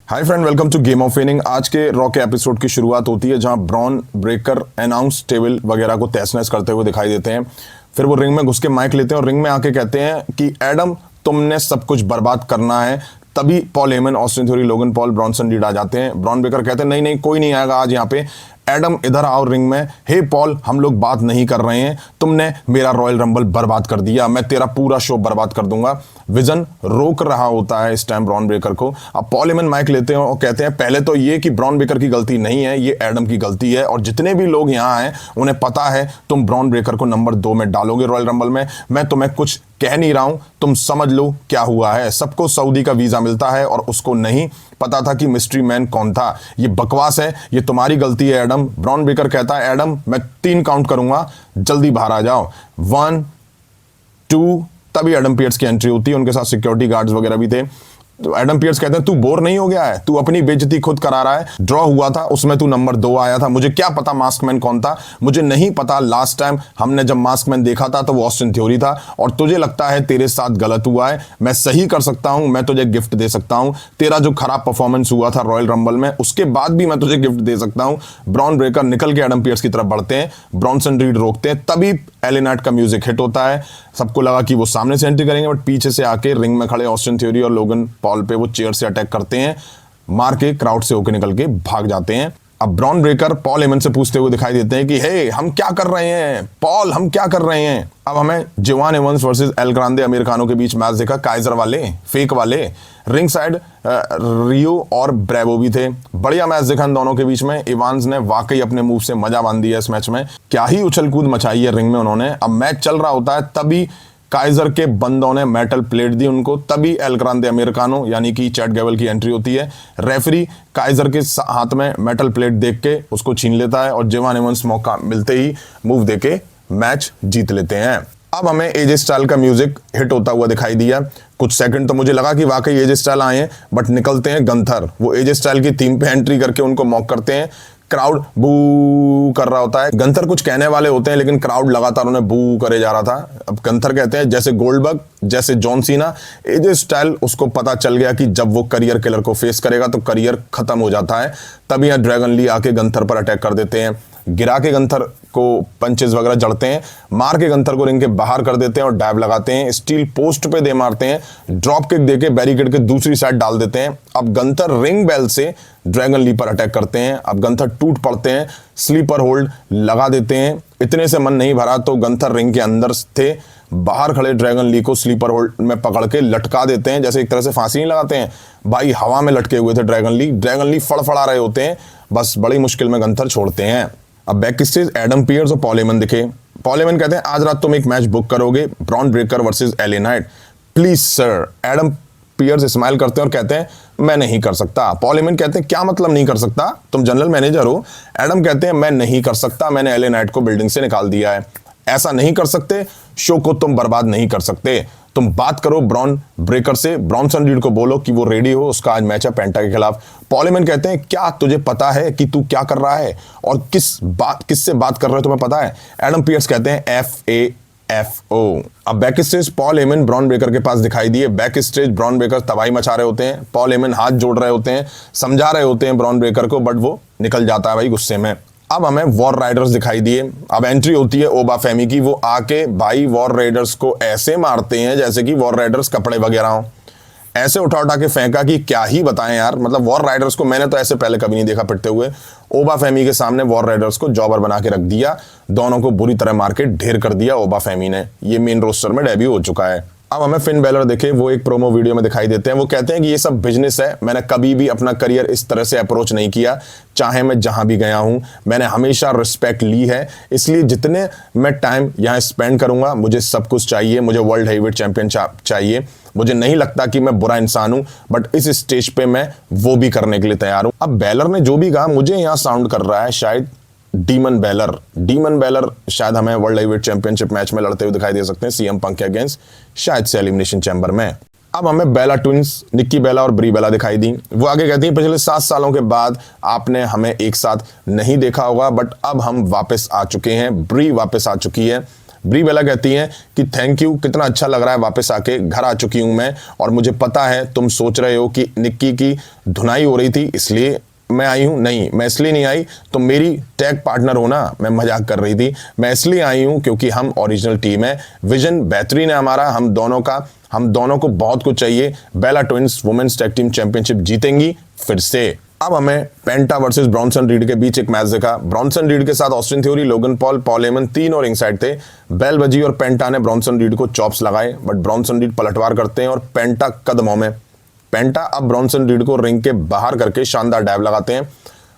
Hi friend, welcome to game of winning. आज के raw के एपिसोड की शुरुआत होती है जहां ब्रॉन ब्रेकर अनाउंस टेबल वगैरह को तहस नहस करते हुए दिखाई देते हैं। फिर वो रिंग में घुस के माइक लेते हैं और रिंग में आके कहते हैं कि एडम, तुमने सब कुछ बर्बाद करना है। तभी Paul Heyman, Austin Theory, Logan Paul, Bronson Reed आ जाते हैं। ब्रॉन ब्रेकर कहते हैं नहीं नहीं, कोई नहीं आएगा आज यहाँ पे। एडम इधर आओ रिंग में। हे पॉल, हम लोग बात नहीं कर रहे हैं, तुमने मेरा रॉयल रंबल बर्बाद कर दिया, मैं तेरा पूरा शो बर्बाद कर दूंगा। विजन रोक रहा होता है इस टाइम ब्रॉन ब्रेकर को। अब पॉल हेमन माइक लेते हैं और कहते हैं पहले तो ये कि ब्रॉन ब्रेकर की गलती नहीं है, ये एडम की गलती है, और जितने भी लोग यहाँ हैं उन्हें पता है तुम ब्रॉन ब्रेकर को नंबर 2 में डालोगे रॉयल रंबल में। मैं तुम्हें कुछ कह नहीं रहा हूं, तुम समझ लो क्या हुआ है। सबको सऊदी का वीजा मिलता है और उसको नहीं पता था कि मिस्ट्री मैन कौन था। ये बकवास है, ये तुम्हारी गलती है एडम। ब्रॉन ब्रेकर कहता है एडम, मैं 3 काउंट करूंगा, जल्दी बाहर आ जाओ। 1 2, तभी एडम पियर्स की एंट्री होती है, उनके साथ सिक्योरिटी गार्ड्स वगैरह भी थे। तो एडम पियर्स कहते हैं तू बोर नहीं हो गया है, तू अपनी बेइज्जती खुद करा रहा है। ड्रॉ हुआ था उसमें तू नंबर 2 आया था, मुझे क्या पता मास्कमैन कौन था, मुझे नहीं पता। लास्ट टाइम हमने जब मास्कमैन देखा था तो वो ऑस्टिन थ्योरी था, और तुझे लगता है तेरे साथ गलत हुआ है। मैं सही कर सकता हूं, मैं तुझे गिफ्ट दे सकता हूं। तेरा जो खराब परफॉर्मेंस हुआ था रॉयल रंबल में, उसके बाद भी मैं तुझे गिफ्ट दे सकता हूं। ब्रॉन ब्रेकर निकल के एडम पियर्स की तरफ बढ़ते हैं, ब्रॉनसन रीड रोकते हैं। तभी एले नाइट का म्यूजिक हिट होता है। सबको लगा कि वो सामने से एंट्री करेंगे, बट पीछे से आके रिंग में खड़े ऑस्टिन थ्योरी और लोगन पॉल पे वो चेयर से अटैक करते हैं, मार के क्राउड से होकर निकल के भाग जाते हैं। अब ब्रॉन ब्रेकर पॉल हेमन से पूछते हुए दिखाई देते हैं कि हे, हम क्या कर रहे हैं पॉल, हम क्या कर रहे हैं। अब हमें Joan Evans versus El Grande Americano के बीच मैच देखा। काइजर वाले, फेक वाले, रिंग साइड रियो और ब्रेवो भी थे। बढ़िया मैच देखा इन दोनों के बीच में। इवांस ने वाकई अपने मूव से मजा बांध दिया इस मैच में, क्या ही उछल कूद मचाई है रिंग में उन्होंने। अब मैच चल रहा होता है, तभी काइजर के बंदों ने मेटल प्लेट दी उनको। तभी एल ग्रांडे अमेरिकानो यानी कि चैट गैबल की एंट्री होती है। रेफरी काइजर के हाथ में मेटल प्लेट देख के उसको छीन लेता है और जोआन एवंस मौका मिलते ही मूव देके मैच जीत लेते हैं। अब हमें एजे स्टाइल का म्यूजिक हिट होता हुआ दिखाई दिया। कुछ सेकंड तो मुझे लगा कि वाकई एजे स्टाइल आए हैं, बट निकलते हैं गंथर। वो एजे स्टाइल की थीम पे एंट्री करके उनको मॉक करते हैं। क्राउड बू कर रहा होता है। गंथर कुछ कहने वाले होते हैं, लेकिन क्राउड लगातार उन्हें बू करे जा रहा था। अब गंथर कहते हैं जैसे गोल्डबर्ग, जैसे जॉन सीना। एजे स्टाइल उसको पता चल गया कि जब वो करियर किलर को फेस करेगा तो करियर खत्म हो जाता है। तभी यहाँ ड्रैगन ली आके गंथर पर अटैक कर देते हैं, गिरा के गंथर को पंचेस वगैरह जड़ते हैं, मार के गंथर को रिंग के बाहर कर देते हैं और डैब लगाते हैं। स्टील पोस्ट पे दे मारते हैं, ड्रॉप किक देके बैरिकेड के दूसरी साइड डाल देते हैं। अब गंथर रिंग बेल से ड्रैगन ली पर अटैक करते हैं। अब गंथर टूट पड़ते हैं, स्लीपर होल्ड लगा देते हैं। इतने से मन नहीं भरा तो गंथर रिंग के अंदर थे, बाहर खड़े ड्रैगन ली को स्लीपर होल्ड में पकड़ के लटका देते हैं, जैसे एक तरह से फांसी नहीं लगाते हैं भाई। हवा में लटके हुए थे ड्रैगन ली फड़फड़ा रहे होते हैं। बस बड़ी मुश्किल में गंथर छोड़ते हैं। अब बैक स्टेज एडम पियर्स और पॉल हेमन दिखे। पॉल हेमन कहते हैं आज रात तुम एक मैच बुक करोगे, Bron Breakker versus LA Knight, please sir. Adam Pearce smile करते हैं और कहते हैं मैं नहीं कर सकता। पॉल हेमन कहते हैं क्या मतलब नहीं कर सकता, तुम जनरल मैनेजर हो। एडम कहते हैं मैं नहीं कर सकता, मैंने एले नाइट को बिल्डिंग से निकाल दिया है। ऐसा नहीं कर सकते, शो को तुम बर्बाद नहीं कर सकते। तुम बात करो ब्रॉन ब्रेकर से, ब्रॉनसन रीड को बोलो कि वो रेडी हो, उसका आज मैच है पेंटा के खिलाफ। पॉल हेमन कहते हैं क्या तुझे पता है कि तू क्या कर रहा है और किससे बात कर रहे हो, तुम्हें पता है। एडम पियर्स कहते हैं FAFO। अब back stage Paul Heyman Bron Breakker के पास दिखाई दिए। बैक स्टेज ब्रॉन ब्रेकर तबाही मचा रहे होते हैं, पॉल हेमन हाथ जोड़ रहे होते हैं, समझा रहे होते हैं ब्रॉन ब्रेकर को, बट वो निकल जाता है भाई गुस्से में। अब हमें वॉर राइडर्स दिखाई दिए। अब एंट्री होती है ओबा फेमी की। वो आके भाई वॉर राइडर्स को ऐसे मारते हैं जैसे कि वॉर राइडर्स कपड़े वगैरह हो, ऐसे उठा उठा के फेंका कि क्या ही बताएं यार। मतलब वॉर राइडर्स को मैंने तो ऐसे पहले कभी नहीं देखा पिटते हुए। ओबा फेमी के सामने वॉर राइडर्स को जॉबर बना के रख दिया, दोनों को बुरी तरह मार के ढेर कर दिया ओबा फेमी ने। ये मेन रोस्टर में डेब्यू हो चुका है। अब हमें फिन बेलर देखे, वो एक प्रोमो वीडियो में दिखाई देते हैं। वो कहते हैं कि ये सब बिजनेस है, मैंने कभी भी अपना करियर इस तरह से अप्रोच नहीं किया, चाहे मैं जहां भी गया हूं मैंने हमेशा रिस्पेक्ट ली है, इसलिए जितने मैं टाइम यहां स्पेंड करूंगा मुझे सब कुछ चाहिए, मुझे वर्ल्ड हेवीवेट चैंपियन चाहिए। मुझे नहीं लगता कि मैं बुरा इंसान हूं, बट इस स्टेज पे मैं वो भी करने के लिए तैयार हूं। अब बेलर ने जो भी कहा मुझे यहां साउंड कर रहा है शायद डीमन बेलर शायद हमें वर्ल्ड हेवीवेट चैंपियनशिप मैच में लड़ते हुए दिखाई दे सकते हैं सीएम पंक के अगेंस्ट, शायद से एलिमिनेशन चैम्बर में। अब हमें बेला ट्विंस, निक्की बेला और ब्री बेला दिखाई दी। वो आगे कहती हैं पिछले 7 सालों के बाद आपने हमें एक साथ नहीं देखा होगा, बट अब हम वापस आ चुके हैं, ब्री वापस आ चुकी है। ब्री बेला कहती हैं कि थैंक यू, कितना अच्छा लग रहा है वापस आके, घर आ चुकी हूं मैं, और मुझे पता है तुम सोच रहे हो कि निक्की की धुनाई हो रही थी इसलिए मैं आई हूं। नहीं, मैं इसलिए नहीं आई, तुम मेरी टैग पार्टनर हो ना, मैं मजाक कर रही थी। मैं इसलिए आई हूं क्योंकि हम ओरिजिनल टीम है, विजन बेहतरीन है हमारा, हम दोनों को बहुत कुछ चाहिए। Bella Twins women's tag team championship जीतेंगी फिर से। अब हमें पेंटा वर्सेस ब्रॉन्सन रीड के बीच एक मैच देखा। ब्रॉन्सन रीड के साथ Austin Theory, Logan Paul, Paul Heyman तीनों रिंग साइड थे। बेल बजी और पेंटा ने ब्रॉन्सन रीड को चॉप्स लगाए, बट ब्रॉन्सन रीड पलटवार करते हैं और पेंटा कदमों में। पेंटा अब ब्रॉन्सन रीड को रिंग के बाहर करके शानदार डाइव लगाते हैं।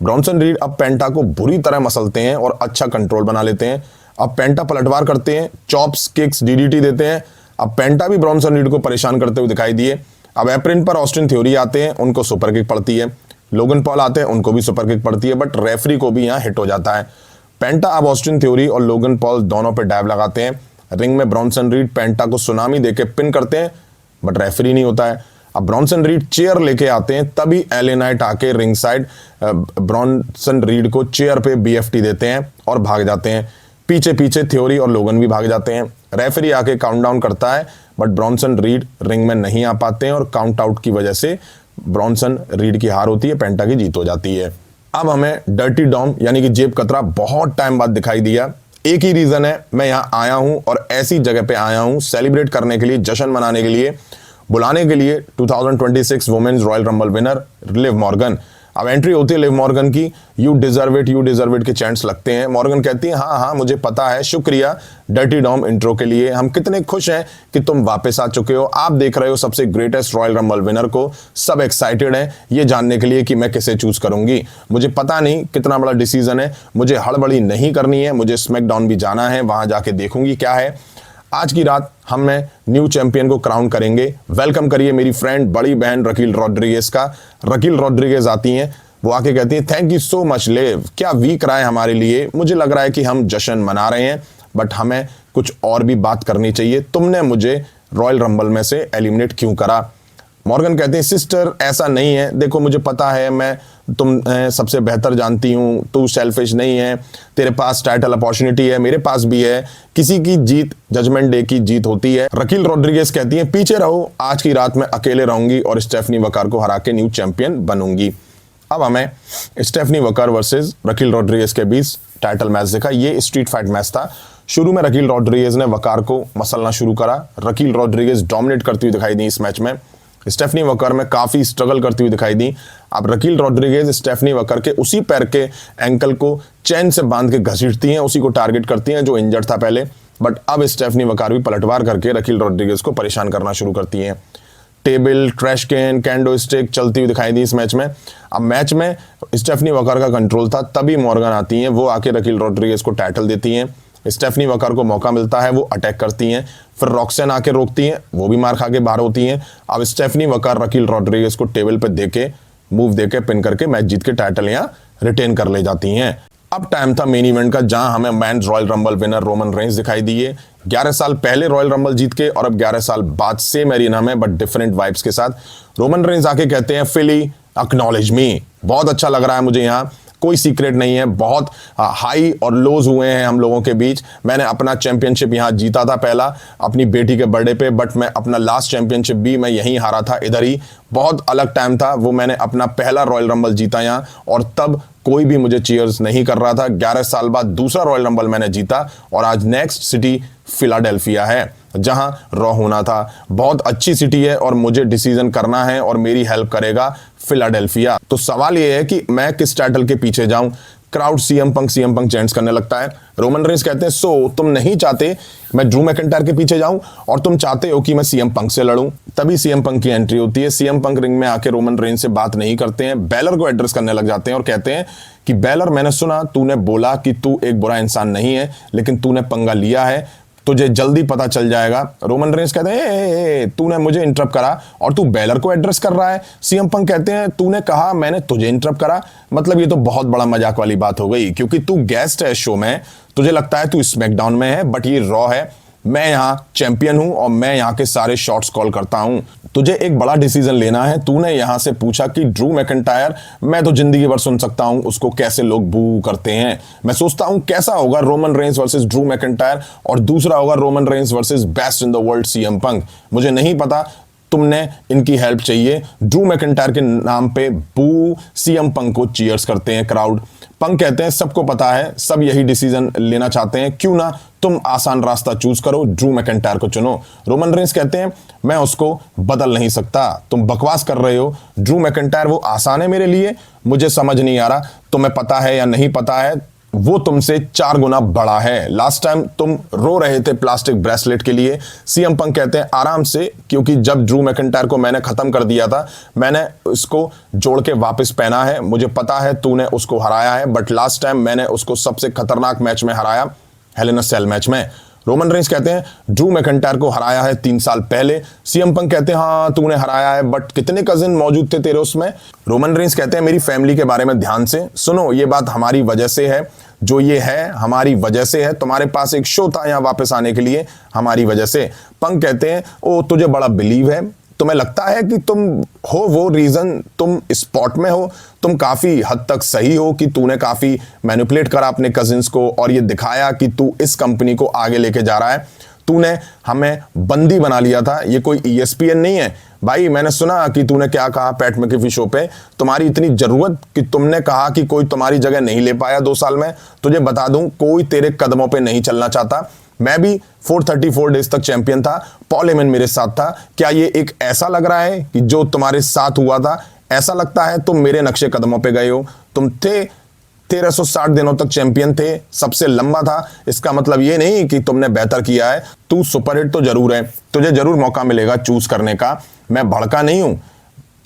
ब्रॉन्सन रीड अब पेंटा को बुरी तरह मसलते हैं और अच्छा कंट्रोल बना लेते हैं। अब पेंटा पलटवार करते हैं, चॉप्स, किक्स, डीडीटी देते हैं। अब पेंटा भी ब्रॉन्सन रीड को परेशान करते हुए दिखाई दिए। अब एप्रिन पर ऑस्टिन थ्योरी आते हैं, उनको सुपर किक पड़ती है। लोगन पॉल आते हैं, उनको भी सुपर किक पड़ती है, बट रेफरी को भी यहाँ हिट हो जाता है। पेंटा अब ऑस्टिन थ्योरी और लोगन पॉल दोनों पे डाइव लगाते हैं। रिंग में ब्रॉन्सन रीड पेंटा को सुनामी देके पिन करते हैं, बट रेफरी नहीं होता है। अब ब्रॉन्सन रीड चेयर लेके आते हैं, तभी एले नाइट आके रिंग साइड ब्रॉन्सन रीड को चेयर पे बीएफटी देते हैं और भाग जाते हैं। पीछे पीछे थ्योरी और लोगन भी भाग जाते हैं। रेफरी आके काउंटडाउन करता है, बट ब्रॉन्सन रीड रिंग में नहीं आ पाते हैं और काउंट आउट की वजह से ब्रॉन्सन रीड की हार होती है, पेंटा की जीत हो जाती है। अब हमें डर्टी डॉम यानी कि जेब कतरा बहुत टाइम बाद दिखाई दिया। एक ही रीजन है, मैं यहाँ आया हूँ और ऐसी जगह पे आया हूँ सेलिब्रेट करने के लिए, जश्न मनाने के लिए, बुलाने के लिए 2026 women's royal rumble winner Liv Morgan. अब एंट्री होती है लिव मॉर्गन की, यू डिजर्व इट के चैंट्स लगते हैं। मॉर्गन कहती है हाँ मुझे पता है, शुक्रिया डर्टी डॉम इंट्रो के लिए, हम कितने खुश हैं कि तुम वापस आ चुके हो। आप देख रहे हो सबसे ग्रेटेस्ट रॉयल रंबल विनर को, सब एक्साइटेड हैं ये जानने के लिए कि मैं किसे चूज करूंगी। मुझे पता नहीं कितना बड़ा डिसीजन है, मुझे हड़बड़ी नहीं करनी है, मुझे स्मैकडाउन भी जाना है, वहां जाके देखूंगी क्या है। आज की रात हम न्यू चैंपियन को क्राउन करेंगे। वेलकम करिए मेरी फ्रेंड, बड़ी बहन रकील रॉड्रिगेज का। रकील रॉड्रिगेज आती हैं, वो आके कहती हैं thank you so much live, क्या वीक रहा है हमारे लिए। मुझे लग रहा है कि हम जश्न मना रहे हैं, बट हमें कुछ और भी बात करनी चाहिए। तुमने मुझे रॉयल रंबल में से एलिमिनेट क्यों करा। मॉर्गन कहते हैं सिस्टर ऐसा नहीं है, देखो मुझे पता है, मैं तुम सबसे बेहतर जानती हूँ, तू सेल्फिश नहीं है, तेरे पास टाइटल अपॉर्चुनिटी है, मेरे पास भी है, किसी की जीत जजमेंट डे की जीत होती है। रकील रॉड्रिगेज कहती है पीछे रहो, आज की रात मैं अकेले रहूंगी और स्टेफनी वकार को हरा के न्यू चैंपियन बनूंगी। अब हमें स्टेफनी वकार वर्सेस रकील रॉड्रिगेज के बीच टाइटल मैच देखा। ये स्ट्रीट फाइट मैच था। शुरू में रकील रॉड्रिगेज ने वकार को मसलना शुरू करा। रकील रॉड्रिगेज डोमिनेट करती हुई दिखाई दी इस मैच में। स्टेफनी वकर में काफी स्ट्रगल करती हुई दिखाई दी। अब रकील रॉड्रिगेज स्टेफनी वकर के उसी पैर के एंकल को चैन से बांध के घसीटती हैं, उसी को टारगेट करती हैं जो इंजर्ड था पहले। बट अब स्टेफनी वकार भी पलटवार करके रकील रॉड्रिगेज को परेशान करना शुरू करती हैं। Table, trash can, can do stick चलती हुई दिखाई दी इस मैच में। अब मैच में स्टेफनी वकर का कंट्रोल था, तभी मॉर्गन आती हैं, वो आके रकील रॉड्रिगेज को टाइटल देती हैं। स्टेफनी वकर को मौका मिलता है, वो अटैक करती हैं, फिर रॉक्सेन आके रोकती हैं, वो भी मार खा के बाहर होती हैं। अब स्टेफनी वकर रकील रॉड्रिगेज को टेबल पे देके मूव देके पिन करके मैच जीत के टाइटल यहाँ रिटेन कर ले जाती हैं। अब टाइम था मेन इवेंट का, जहां हमें men's royal rumble winner Roman Reigns दिखाई दिए। 11 साल पहले रॉयल रंबल जीत के और अब 11 साल बाद सेम एरिना में बट डिफरेंट वाइब्स के साथ रोमन रेंस आके कहते हैं फिली एक्नॉलेज मी। बहुत अच्छा लग रहा है मुझे, यहाँ कोई सीक्रेट नहीं है, बहुत हाई और लोज हुए हैं हम लोगों के बीच। मैंने अपना चैंपियनशिप यहाँ जीता था पहला अपनी बेटी के बर्थडे पे, बट मैं अपना लास्ट चैंपियनशिप भी मैं यहीं हारा था, इधर ही। बहुत अलग टाइम था वो, मैंने अपना पहला रॉयल रंबल जीता यहाँ और तब कोई भी मुझे चीयर्स नहीं कर रहा था। 11 साल बाद दूसरा रॉयल रंबल मैंने जीता और आज नेक्स्ट सिटी फिलाडेल्फिया है जहां रॉ होना था। बहुत अच्छी सिटी है और मुझे डिसीजन करना है और मेरी हेल्प करेगा फिलाडेल्फिया। तो सवाल यह है कि मैं किस टाइटल के पीछे जाऊं। क्राउड सीएम पंक चैंट्स करने लगता है। रोमन रेंस कहते हैं सो तुम नहीं चाहते मैं ड्रू मैकिंटायर के पीछे जाऊं और तुम चाहते हो कि मैं सीएम पंक से लड़ूं। तभी सीएम पंक की एंट्री होती है। सीएम पंक रिंग में आके रोमन रेंस से बात नहीं करते हैं, बेलर को एड्रेस करने लग जाते हैं और कहते हैं कि बेलर, मैंने सुना तूने बोला कि तू एक बुरा इंसान नहीं है, लेकिन तूने पंगा लिया है, तुझे जल्दी पता चल जाएगा। रोमन रेंस कहते हैं तूने मुझे इंटरप्ट करा और तू बेलर को एड्रेस कर रहा है। सीएम पंक कहते हैं तूने कहा मैंने तुझे इंटरप्ट करा। मतलब ये तो बहुत बड़ा मजाक वाली बात हो गई, क्योंकि तू गेस्ट है शो में, तुझे लगता है तू स्मैकडाउन में है बट ये रॉ है। मैं यहाँ चैंपियन हूं और मैं यहाँ के सारे शॉट्स कॉल करता हूं। तुझे एक बड़ा डिसीजन लेना है। तूने यहाँ से पूछा कि ड्रू मैकिंटायर, मैं तो जिंदगी भर सुन सकता हूं उसको कैसे लोग बू करते हैं। मैं सोचता हूं कैसा होगा Roman Reigns versus Drew McIntyre, और दूसरा होगा Roman Reigns versus best in the world CM Punk. मुझे नहीं पता, तुमने इनकी हेल्प चाहिए। ड्रू मैकिंटायर के नाम पे बू सीएम पंक को चीयर्स करते हैं क्राउड। पंक कहते हैं सबको पता है, सब यही डिसीजन लेना चाहते हैं, क्यों ना तुम आसान रास्ता चूज करो, ड्रू मैकिंटायर को चुनो। रोमन रेंस कहते हैं मैं उसको बदल नहीं सकता, तुम बकवास कर रहे हो, ड्रू मैकिंटायर वो आसान है मेरे लिए। मुझे समझ नहीं आ रहा तुम्हें पता है या नहीं पता है, वो तुमसे 4 गुना बड़ा है। लास्ट टाइम तुम रो रहे थे प्लास्टिक ब्रेसलेट के लिए। सीएम पंक कहते हैं आराम से, क्योंकि जब ड्रू मैकिंटायर को मैंने खत्म कर दिया था, मैंने उसको जोड़ के वापस पहना है। मुझे पता है तूने उसको हराया है, बट लास्ट टाइम मैंने उसको सबसे खतरनाक मैच में हराया, हेल इन अ सेल मैच में। रोमन रेंस कहते हैं ड्रू मैकिंटायर को हराया है 3 साल पहले। सीएम पंक कहते हैं हाँ तूने हराया है, बट कितने कजिन मौजूद थे तेरे उसमें। रोमन रेंस कहते हैं मेरी फैमिली के बारे में ध्यान से सुनो, ये बात हमारी वजह से है, जो ये है हमारी वजह से है। तुम्हारे पास एक शो था यहाँ वापस आने के लिए, हमारी वजह से। पंक कहते हैं ओ तुझे बड़ा बिलीव है, तुम्हें लगता है कि तुम हो वो रीजन, तुम स्पॉट में हो, तुम काफी हद तक सही हो कि तूने काफी मैनिपुलेट करा अपने कजिन्स को और ये दिखाया कि तू इस कंपनी को आगे लेके जा रहा है। तूने हमें बंदी बना लिया था, ये कोई ESPN नहीं है भाई। मैंने सुना कि तूने क्या कहा पैट मैकेफी शो पे, तुम्हारी इतनी जरूरत कि तुमने कहा कि कोई तुम्हारी जगह नहीं ले पाया 2 साल में। तुझे बता दूं कोई तेरे कदमों पे नहीं चलना चाहता। मैं भी 434 डेज तक चैंपियन था, पॉल हेमन मेरे साथ था। क्या ये एक ऐसा लग रहा है कि जो तुम्हारे साथ हुआ था, ऐसा लगता है तुम मेरे नक्शे कदमों पे गए हो? तुम थे 1360 दिनों तक चैंपियन थे, सबसे लंबा था। इसका मतलब ये नहीं कि तुमने बेहतर किया है। तू सुपरहिट तो जरूर है, तुझे जरूर मौका मिलेगा चूज करने का। मैं भड़का नहीं हूं,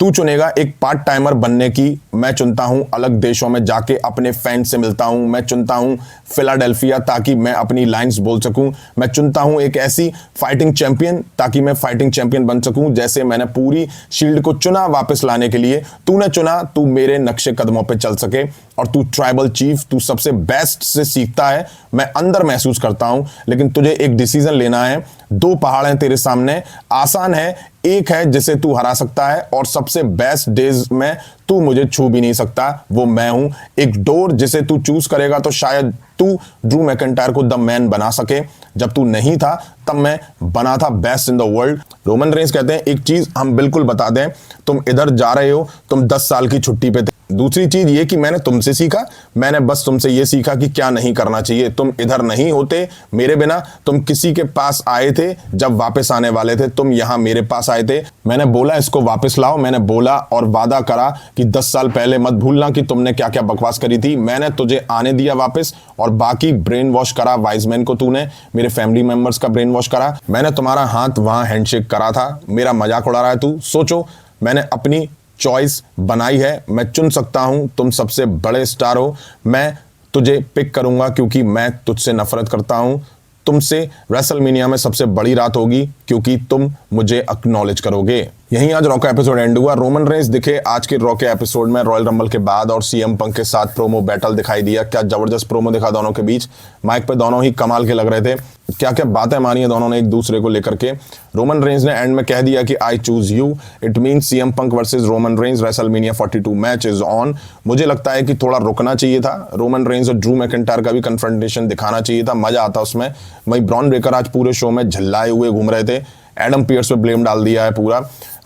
तू चुनेगा एक पार्ट टाइमर बनने की, मैं चुनता हूं अलग देशों में जाके अपने फैन से मिलता हूं। मैं चुनता हूं फिलाडेल्फिया ताकि मैं अपनी लाइंस बोल सकूं। मैं चुनता हूं एक ऐसी फाइटिंग चैंपियन ताकि मैं फाइटिंग चैंपियन बन सकूं, जैसे मैंने पूरी शील्ड को चुना वापस लाने के लिए। तूने चुना तू मेरे नक्शे कदमों पे चल सके, और तू ट्राइबल चीफ, तू सबसे बेस्ट से सीखता है, मैं अंदर महसूस करता हूं। लेकिन तुझे एक डिसीजन लेना है। 2 पहाड़ हैं तेरे सामने, आसान है, एक है जिसे तू हरा सकता है, और सबसे बेस्ट डेज में तू मुझे छू भी नहीं सकता, वो मैं हूं। एक डोर जिसे तू चूज करेगा तो शायद तू ड्रू मैकिंटायर को द मैन बना सके। जब तू नहीं था तब मैं बना था best in the world. Roman Reigns कहते हैं एक चीज हम बिल्कुल बता दें, तुम इधर जा रहे हो, तुम 10 साल की छुट्टी पे थे। दूसरी चीज ये कि मैंने तुमसे सीखा, मैंने बस तुमसे ये सीखा कि क्या नहीं करना चाहिए। तुम इधर नहीं होते मेरे बिना, तुम किसी के पास आए थे जब वापस आने वाले थे, तुम यहां मेरे पास आए थे। मैंने बोला इसको वापस लाओ, मैंने बोला और वादा करा कि 10 साल पहले मत भूलना कि तुमने क्या क्या बकवास करी थी। मैंने तुझे आने दिया वापस, और बाकी ब्रेन वॉश करा वाइजमैन को, तूने मेरे फैमिली मेंबर्स का ब्रेन वॉश करा। मैंने तुम्हारा हाथ वहां हैंडशेक करा था, मेरा मजाक उड़ा रहा है तू। सोचो, मैंने अपनी चॉइस बनाई है, मैं चुन सकता हूं, तुम सबसे बड़े स्टार हो, मैं तुझे पिक करूंगा क्योंकि मैं तुझसे नफरत करता हूं। तुमसे रेसलमेनिया में सबसे बड़ी रात होगी क्योंकि तुम मुझे एक्नॉलेज करोगे। यहीं आज रॉ का एपिसोड एंड हुआ। रोमन रेंस दिखे आज के रॉ के एपिसोड में रॉयल रंबल के बाद, और सीएम पंक के साथ प्रोमो बैटल दिखाई दिया। क्या जबरदस्त प्रोमो दिखा दोनों के बीच, माइक पे दोनों ही कमाल के लग रहे थे। क्या क्या बातें मानी है दोनों ने एक दूसरे को लेकर के। रोमन रेंस ने एंड में कह दिया कि I choose you, it mean CM Punk versus Roman Reigns WrestleMania 42 match is on. मुझे लगता है कि थोड़ा रुकना चाहिए था, रोमन रेंस और ड्रू मैकिंटायर का भी कन्फ्रंटेशन दिखाना चाहिए था, मजा आता उसमें। वहीं ब्रॉन ब्रेकर आज पूरे शो में झल्लाए हुए घूम रहे थे। एडम पियर्स पे ब्लेम डाल दिया है पूरा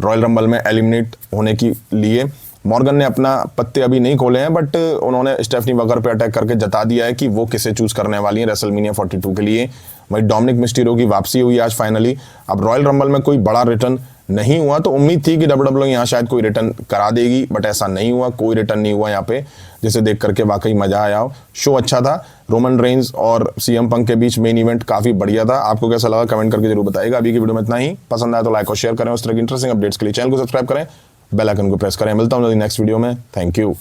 रॉयल रंबल में एलिमिनेट होने के लिए। मॉर्गन ने अपना पत्ते अभी नहीं खोले हैं, बट उन्होंने स्टेफनी वगर पे अटैक करके जता दिया है कि वो किसे चूज करने वाली है रेसलमेनिया 42 के लिए। वहीं डोमिनिक मिस्टीरियो की वापसी हुई आज फाइनली। अब रॉयल रंबल में कोई बड़ा रिटर्न नहीं हुआ, तो उम्मीद थी कि WWE यहाँ शायद कोई रिटर्न करा देगी, बट ऐसा नहीं हुआ, कोई रिटर्न नहीं हुआ यहाँ पे, जिसे देख करके वाकई मजा आया हो। शो अच्छा था, रोमन रेंस और सीएम पंक के बीच मेन इवेंट काफी बढ़िया था। आपको कैसा लगा कमेंट करके जरूर बताइएगा। अभी की वीडियो में इतना ही, पसंद आया तो लाइक और शेयर करें। उस तरह की इंटरेस्टिंग अपडेट्स के लिए चैनल को सब्सक्राइब करें, बेल आइकन को प्रेस करें। मिलता हूँ नेक्स्ट वीडियो में, थैंक यू।